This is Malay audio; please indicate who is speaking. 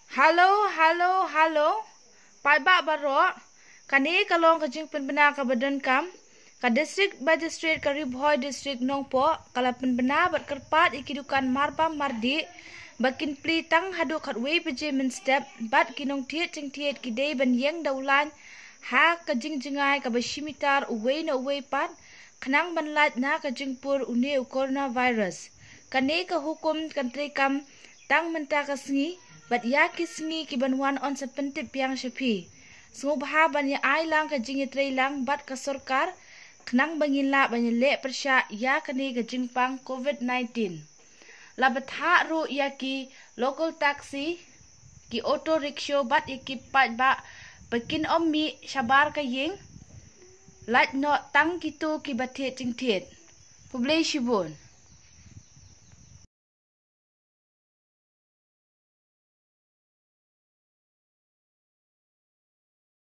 Speaker 1: Halo. Pai ba baro. Kani kalong kajing penbena ka badan kam. Ka district magistrate ka Ribhoy district Nongpo. Kala penbena bat kerpat ikidukan marpam mardi. Bakin pli tang hadu kat wei beje men step. Bat kinong tiet cing tiet kidei ban yeng daulan. Ha kajing jengai ka bashimitar uwei na uwei pat. Kenang ban lat na kajing pur une coronavirus. Kani ka hukum kantri kam tang menta ka sengi. Bat ya kisngi ki banwan on sepentip yang syapi. Semua baha banyak ai lang ka jingi trei lang bat ka sorkar. Kenang bangila banyak lek persya ya kani ka jingpang COVID-19. Labat ha ru ya ki local taxi ki auto rickshaw bat iki pat ba pekin ommi syabar ka ying. Lat no tang kitu ki batet jing tiet. Publish bun.